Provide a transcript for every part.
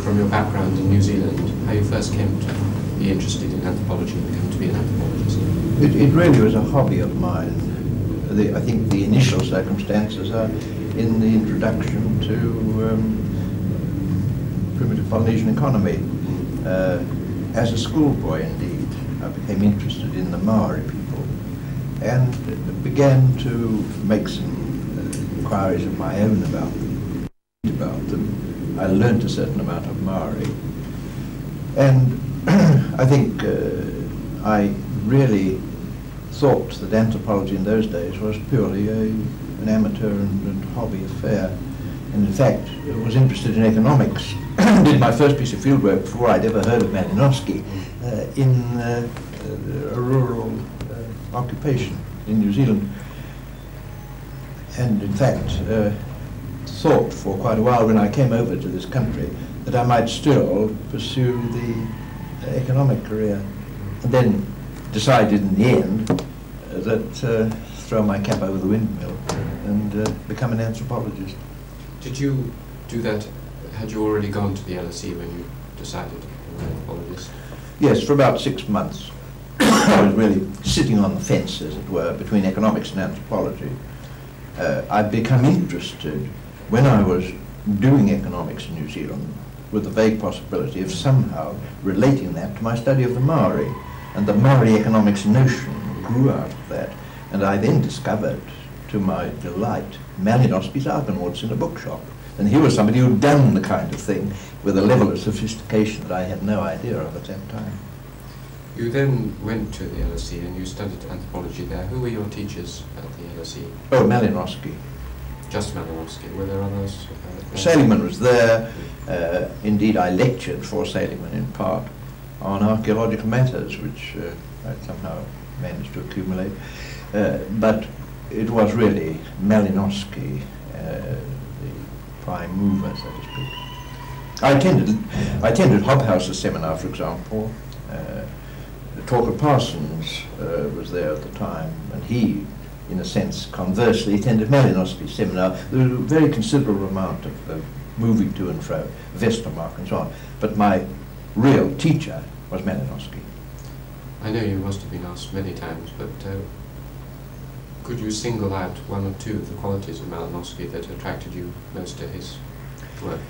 from your background in New Zealand, how you first came to be interested in anthropology and come to be an anthropologist. It really was a hobby of mine. I think the initial circumstances are in the introduction to primitive Polynesian economy. As a schoolboy, indeed, I became interested in the Maori people and began to make some inquiries of my own about them. I learnt a certain amount of Maori, and I think I really thought that anthropology in those days was purely an amateur and hobby affair. And in fact, I was interested in economics. Did my first piece of fieldwork before I'd ever heard of Malinowski in a rural occupation in New Zealand. And in fact, thought for quite a while when I came over to this country that I might still pursue the economic career. And then decided in the end that throw my cap over the windmill and become an anthropologist. Did you do that? Had you already gone to the A.S.A when you decided to become an anthropologist? Yes, for about 6 months. I was really sitting on the fence, as it were, between economics and anthropology. I'd become interested when I was doing economics in New Zealand with the vague possibility of somehow relating that to my study of the Maori. And the Maori economics notion grew out of that. And I then discovered, to my delight, Malinowski's Argonauts in a bookshop. And he was somebody who'd done the kind of thing with a level of sophistication that I had no idea of at that time. You then went to the A.S.A and you studied anthropology there. Who were your teachers at the A.S.A? Oh, Malinowski. Just Malinowski. Were there others? Seligman was there. Indeed, I lectured for Seligman in part on archaeological matters, which I somehow managed to accumulate. But it was really Malinowski, the prime mover, so to speak. I attended Hobhouse's seminar, for example. Talker Parsons was there at the time, and he, in a sense, conversely, attended Malinowski's seminar. There was a very considerable amount of moving to and fro, Westermark and so on. But my real teacher was Malinowski. I know you must have been asked many times, but could you single out one or two of the qualities of Malinowski that attracted you most to his work?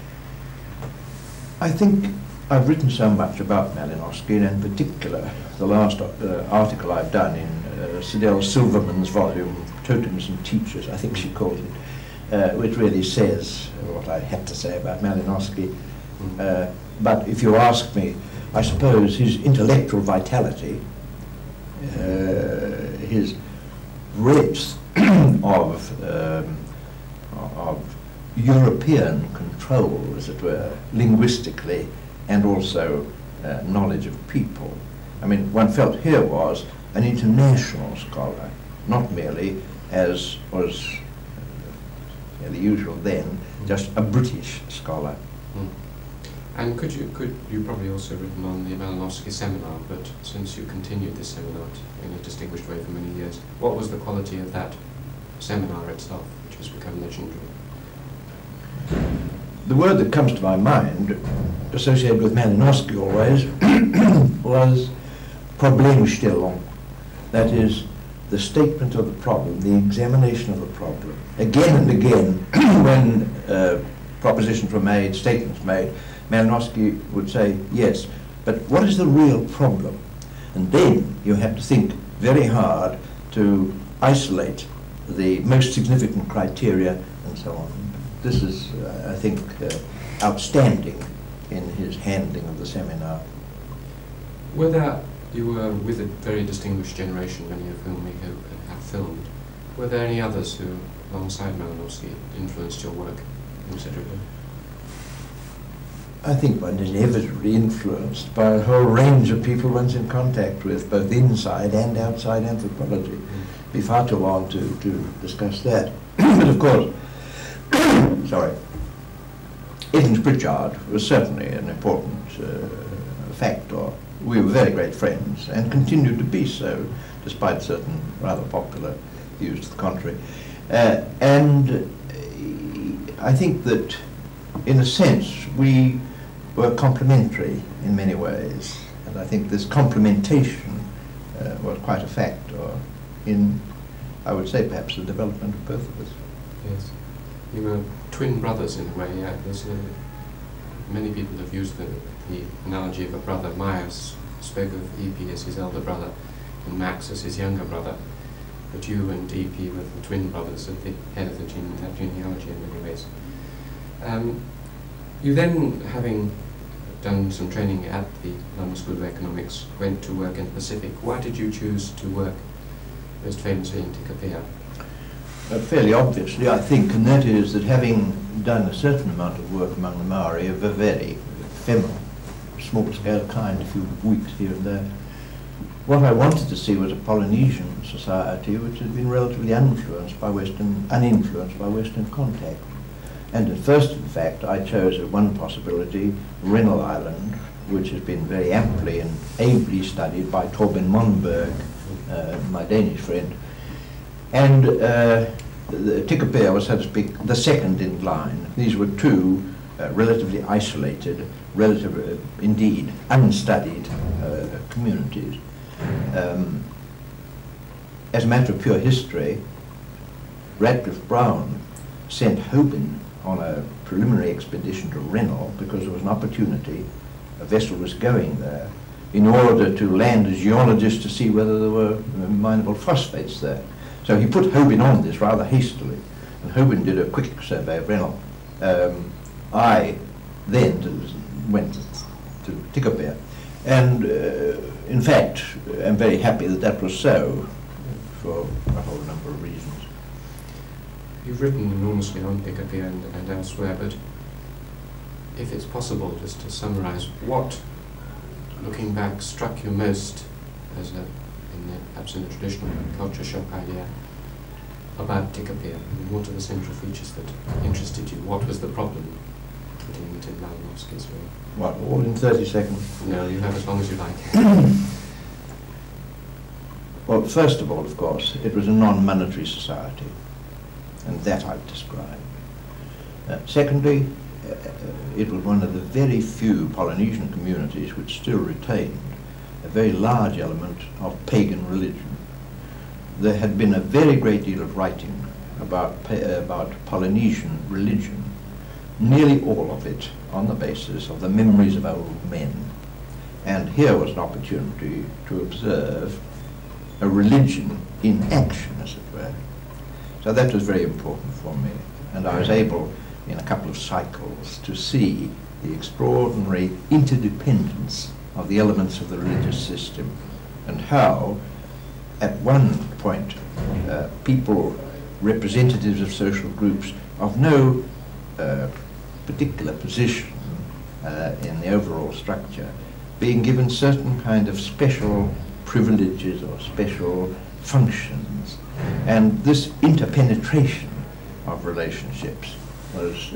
I think I've written so much about Malinowski, and in particular the last article I've done in Sidel Silverman's volume, Totems and Teachers, I think she called it, which really says what I had to say about Malinowski. But if you ask me, I suppose his intellectual vitality, his breadth of European control, as it were, linguistically, and also knowledge of people. I mean, one felt here was an international scholar, not merely, as was the usual then, just a British scholar. And could you probably also written on the Malinowski seminar, but since you continued this seminar in a distinguished way for many years, what was the quality of that seminar itself, which has become legendary? The word that comes to my mind, associated with Malinowski always, was Problemstellung. That is, the statement of the problem, the examination of the problem. Again and again, when propositions were made, statements made, Malinowski would say, yes, but what is the real problem? And then you have to think very hard to isolate the most significant criteria and so on. This is, I think, outstanding in his handling of the seminar. You were with a very distinguished generation, many of whom we have filmed. Were there any others who, alongside Malinowski, influenced your work considerably? I think one is inevitably influenced by a whole range of people one's in contact with, both inside and outside anthropology. It'd be far too long to discuss that. But of course, sorry, Evans Pritchard was certainly an important factor. We were very great friends and continued to be so, despite certain rather popular views to the contrary. And I think that, in a sense, we were complementary in many ways, and I think this complementation was quite a factor in, I would say, perhaps the development of both of us. Yes. You were twin brothers in a way. Yeah. Many people have used the analogy of a brother. Myers spoke of E.P. as his elder brother and Max as his younger brother. But you and E.P. were the twin brothers at the head of the genealogy in many ways. You then, having done some training at the London School of Economics, went to work in the Pacific. Why did you choose to work most famously in Tikopia? Fairly obviously, I think, and that is that having done a certain amount of work among the Maori of a very ephemeral, small-scale kind, a few weeks here and there, what I wanted to see was a Polynesian society which had been relatively uninfluenced by Western contact. And at first, in fact, I chose as one possibility Rennell Island, which has been very amply and ably studied by Torben Monberg, my Danish friend. And the Tikopia was, so to speak, the second in line. These were two relatively isolated, indeed unstudied communities. As a matter of pure history, Radcliffe Brown sent Hobin on a preliminary expedition to Rennell because there was an opportunity, a vessel was going there, in order to land a geologist to see whether there were mineable phosphates there. So he put Hobin on this rather hastily, and Hobin did a quick survey of Rennell. I then went to Tikopia, and in fact, I'm very happy that that was so, for a whole number of reasons. You've written enormously on Tikopia and elsewhere, but if it's possible, just to summarise, what, looking back, struck you most as perhaps in the traditional culture shock idea about Tikopia? And what are the central features that interested you? What was the problem, putting it in Malinowski's way? What, all in 30 seconds? No, you have as long as you like. Well, first of all, of course, it was a non-monetary society, and that I've described. Secondly, it was one of the very few Polynesian communities which still retained a very large element of pagan religion. There had been a very great deal of writing about Polynesian religion, nearly all of it on the basis of the memories of old men. And here was an opportunity to observe a religion in action, as it were. So that was very important for me, and I was able, in a couple of cycles, to see the extraordinary interdependence of the elements of the religious system, and how, at one point, people, representatives of social groups of no particular position in the overall structure, being given certain kind of special privileges or special functions. And this interpenetration of relationships was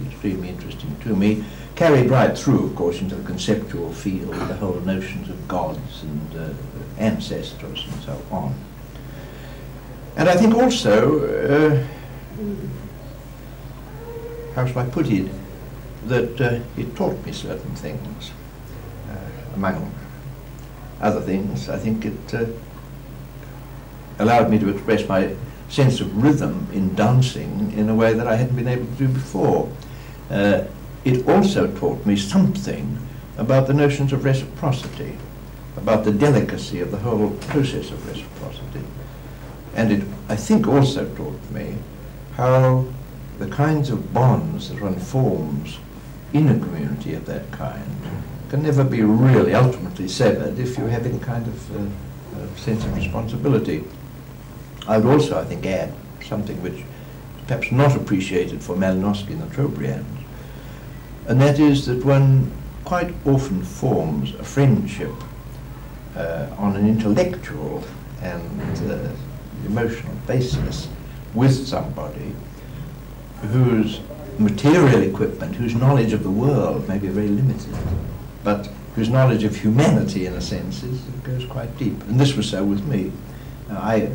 extremely interesting to me, carried right through, of course, into the conceptual field, the whole notions of gods and ancestors and so on. And I think also, how shall I put it, that it taught me certain things. Among other things, I think it allowed me to express my sense of rhythm in dancing in a way that I hadn't been able to do before. It also taught me something about the notions of reciprocity, about the delicacy of the whole process of reciprocity. And it, I think, also taught me how the kinds of bonds that one forms in a community of that kind can never be really ultimately severed if you have any kind of sense of responsibility. I would also, I think, add something which is perhaps not appreciated for Malinowski and the Trobriands, and that is that one quite often forms a friendship on an intellectual and emotional basis with somebody whose material equipment, whose knowledge of the world may be very limited, but whose knowledge of humanity, in a sense, goes quite deep. And this was so with me. I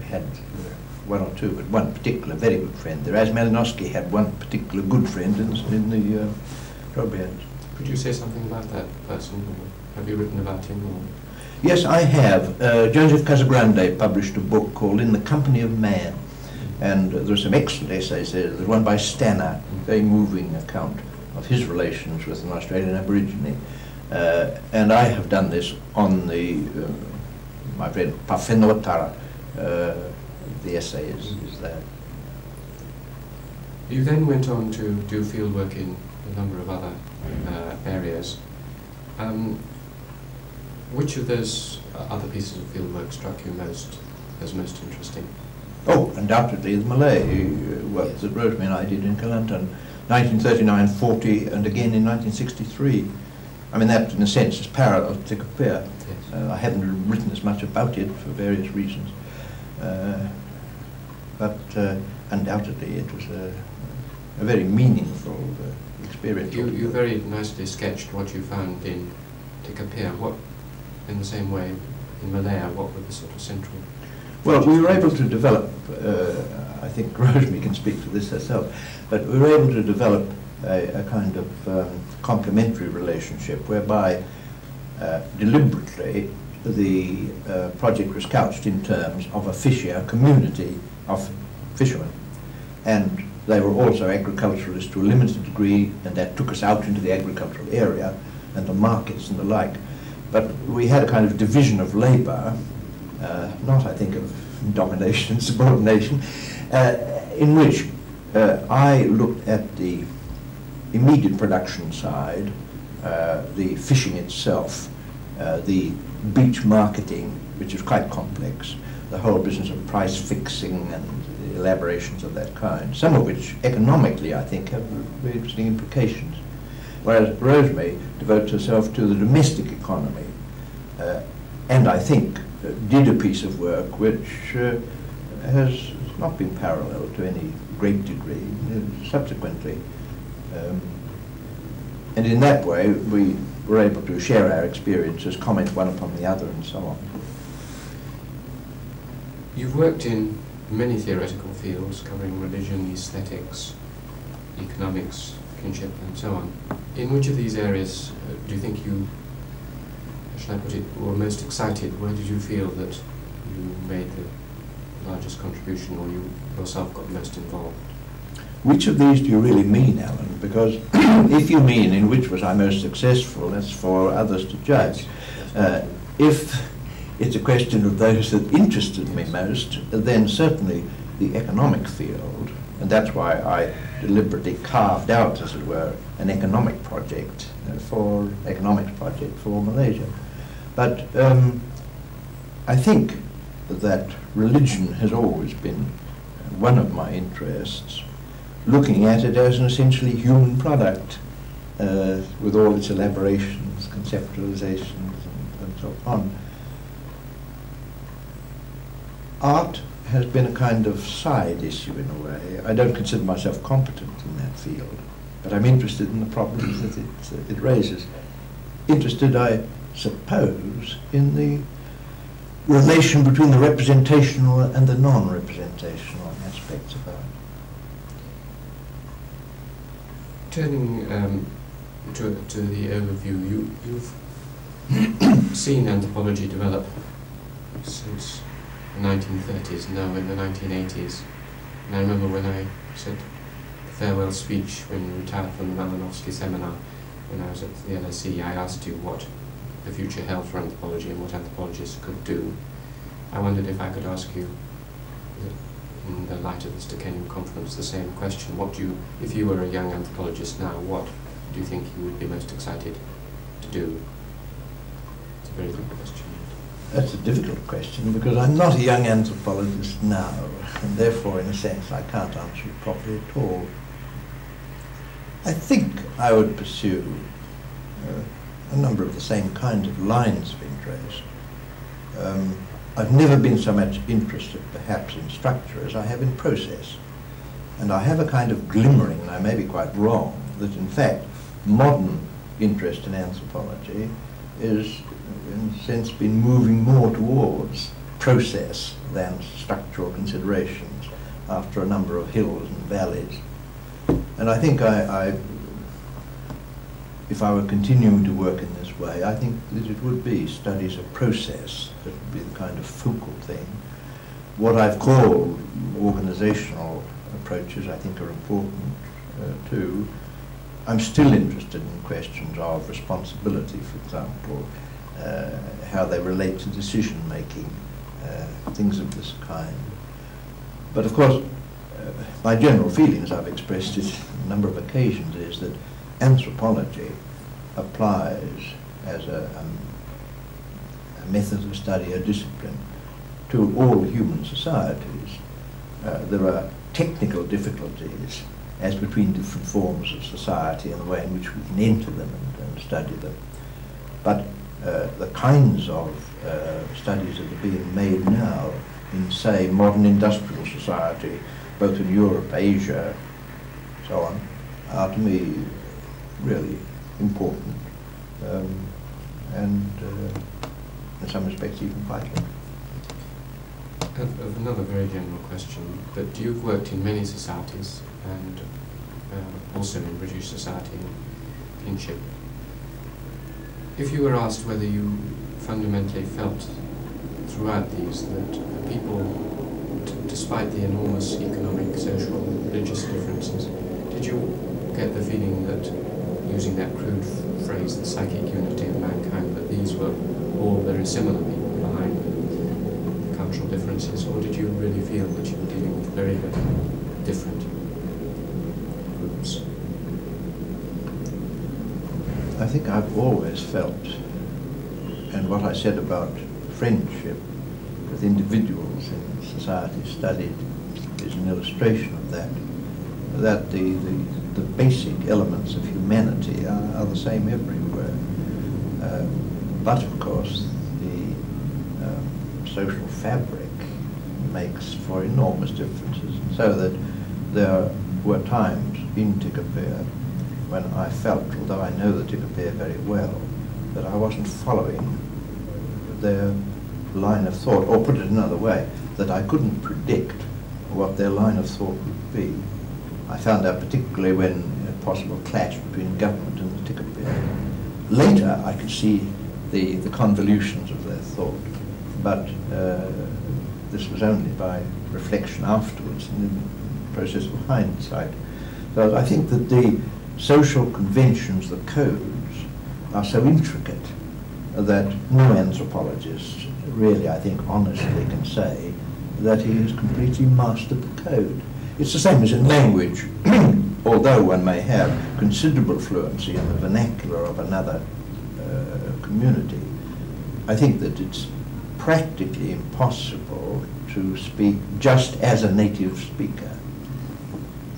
had one or two, but one particular very good friend there, as Malinowski had one particular good friend in the Trobriands. Could you say something about that person? Or have you written about him? Or? Yes, I have. Joseph Casagrande published a book called In the Company of Man, and there are some excellent essays there. There's one by Stanner, a very moving account of his relations with an Australian Aborigine. And I have done this on the, my friend Pawhenotara, the essay is there. You then went on to do fieldwork in a number of other areas. Which of those other pieces of fieldwork struck you as most interesting? Oh, undoubtedly the Malay work that Rosemary and I did in Kelantan, 1939, 40, and again in 1963. I mean, that in a sense is parallel to Tikopia. Yes. I haven't written as much about it for various reasons, but undoubtedly it was a very meaningful experience. You very nicely sketched what you found in Tikopia. What, in the same way, in Malaya, what were the sort of central? Well, we were able to develop, I think Rosemary can speak for this herself, but we were able to develop a kind of complementary relationship whereby deliberately the project was couched in terms of a community of fishermen, and they were also agriculturalists to a limited degree, and that took us out into the agricultural area and the markets and the like. But we had a kind of division of labour, not, I think, of domination and subordination, in which I looked at the immediate production side, the fishing itself, the beach marketing, which is quite complex, the whole business of price fixing and elaborations of that kind, some of which economically, I think, have very interesting implications. Whereas Rosemary devotes herself to the domestic economy, and I think did a piece of work which has not been parallel to any great degree subsequently. And in that way, we were able to share our experiences, comment one upon the other, and so on. You've worked in many theoretical fields covering religion, aesthetics, economics, kinship, and so on. In which of these areas do you think you, shall I put it, were most excited? Where did you feel that you made the largest contribution, or you yourself got most involved? Which of these do you really mean, Alan? Because if you mean in which was I most successful, that's for others to judge. If it's a question of those that interested me most, then certainly the economic field, and that's why I deliberately carved out, as it were, an economics project for Malaysia. But I think that religion has always been one of my interests, looking at it as an essentially human product, with all its elaborations, conceptualizations, and so on. Art has been a kind of side issue in a way. I don't consider myself competent in that field, but I'm interested in the problems that it raises. Interested, I suppose, in the relation between the representational and the non-representational aspects of art. Turning to the overview, you've seen anthropology develop since the 1930s, now in the 1980s. And I remember when I said the farewell speech when you retired from the Malinowski seminar, when I was at the A.S.A, I asked you what the future held for anthropology and what anthropologists could do. I wondered if I could ask you, in the light of this Decennial conference, the same question. What do you, if you were a young anthropologist now, what do you think you would be most excited to do? It's a very good question. That's a difficult question, because I'm not a young anthropologist now, and therefore, in a sense, I can't answer it properly at all. I think I would pursue a number of the same kinds of lines of interest. I've never been so much interested, perhaps, in structure as I have in process. And I have a kind of glimmering, and I may be quite wrong, that in fact, modern interest in anthropology is, in a sense, been moving more towards process than structural considerations after a number of hills and valleys. And I think if I were continuing to work in this way, I think that it would be studies of process that would be the kind of focal thing. What I've called organizational approaches I think are important too. I'm still interested in questions of responsibility, for example, how they relate to decision making, things of this kind. But of course, my general feelings, I've expressed it on a number of occasions, is that anthropology applies as a method of study, a discipline, to all human societies. There are technical difficulties as between different forms of society and the way in which we can enter them and study them. But the kinds of studies that are being made now in, say, modern industrial society, both in Europe, Asia, so on, are to me really important and in some respects even vital. Another very general question, but you've worked in many societies and also in British society and kinship. If you were asked whether you fundamentally felt throughout these that the people, despite the enormous economic, social, religious differences, did you get the feeling that, using that crude phrase, the psychic unity of mankind, that these were all very similar people behind the cultural differences, or did you really feel that you were dealing with very, very different groups? I think I've always felt, and what I said about friendship with individuals in society studied is an illustration of that, that the basic elements of humanity are the same everywhere. But of course, the social fabric makes for enormous differences, so that there were times in Tikopia when I felt, although I know the Tikopia very well, that I wasn't following their line of thought, or put it another way, that I couldn't predict what their line of thought would be. I found out particularly when a possible clash between government and the Tikopia. Later I could see the convolutions of their thought, but this was only by reflection afterwards and in the process of hindsight. So I think that the social conventions, the codes, are so intricate that no anthropologist really, I think, honestly can say that he has completely mastered the code. It's the same as in language. Although one may have considerable fluency in the vernacular of another community, I think that it's practically impossible to speak just as a native speaker.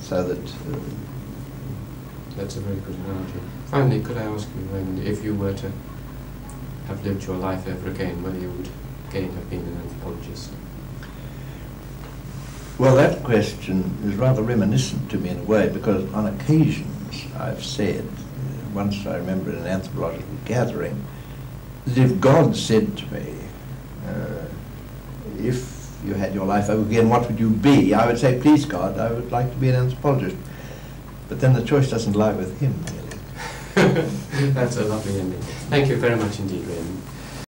So that... That's a very good analogy. Finally, could I ask you, Raymond, if you were to have lived your life over again, whether you would again have been an anthropologist? Well, that question is rather reminiscent to me in a way, because on occasions I've said, once I remember in an anthropological gathering, that if God said to me, if you had your life over again, what would you be? I would say, please God, I would like to be an anthropologist. But then the choice doesn't lie with him, really. That's a lovely ending. Thank you very much indeed, Raymond.